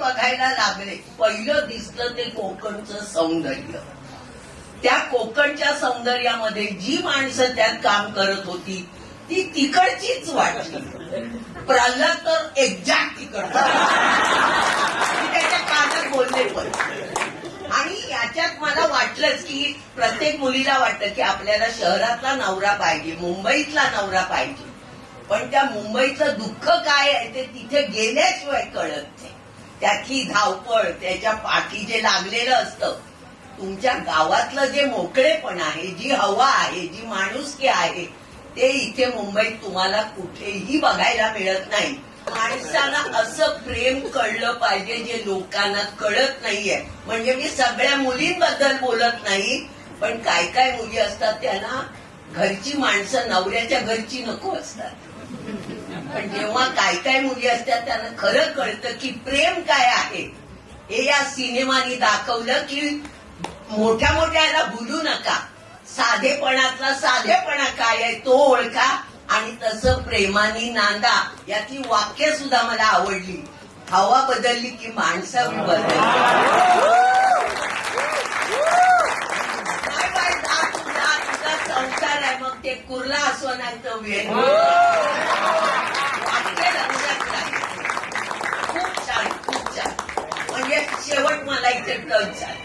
बघायला लागले, पहिलं दिसलं ते कोकणचं सौंदर्य. त्या कोकणच्या सौंदर्यामध्ये जी माणसं त्यात काम करत होती ती तिकडचीच वाटली. प्रल्हाद तर एक्झॅक्ट तिकडचा, त्याच्या कानात बोलले पण. आणि याच्यात मला वाटलंच की प्रत्येक मुलीला वाटतं की आपल्याला शहरातला नवरा पाहिजे, मुंबईतला नवरा पाहिजे. पण त्या मुंबईचं दुःख काय आहे ते तिथे गेल्याशिवाय कळत नाही. त्यातली धावपळ, त्याच्या पाठी जे लागलेलं असतं, तुमच्या गावातलं जे मोकळेपण आहे, जी हवा आहे, जी माणुसकी आहे, ते इथे मुंबईत तुम्हाला कुठेही बघायला मिळत नाही. माणसाला असं प्रेम कळलं पाहिजे जे लोकांना कळत नाहीये. म्हणजे मी सगळ्या मुलींबद्दल बोलत नाही, पण काय काय मुली असतात त्यांना घरची माणसं नवऱ्याच्या घरची नको असतात. पण जेव्हा काय काय मुली असतात त्यांना खरं कळतं की प्रेम काय आहे. हे या सिनेमाने दाखवलं की मोठ्या मोठ्या याला भुलू नका, साधेपणातला साधेपणा काय आहे तो ओळखा आणि तसं प्रेमाने नांदा. यातली वाक्य सुद्धा मला आवडली. हवा बदलली की माणसं बदलली. तुझा संसार आहे, मग ते कुर्ला असो नाही तर वेळ. वाक्य लक्षात राहील. खूप छान, खूप छान. म्हणजे शेवट मला इथे टच झाला.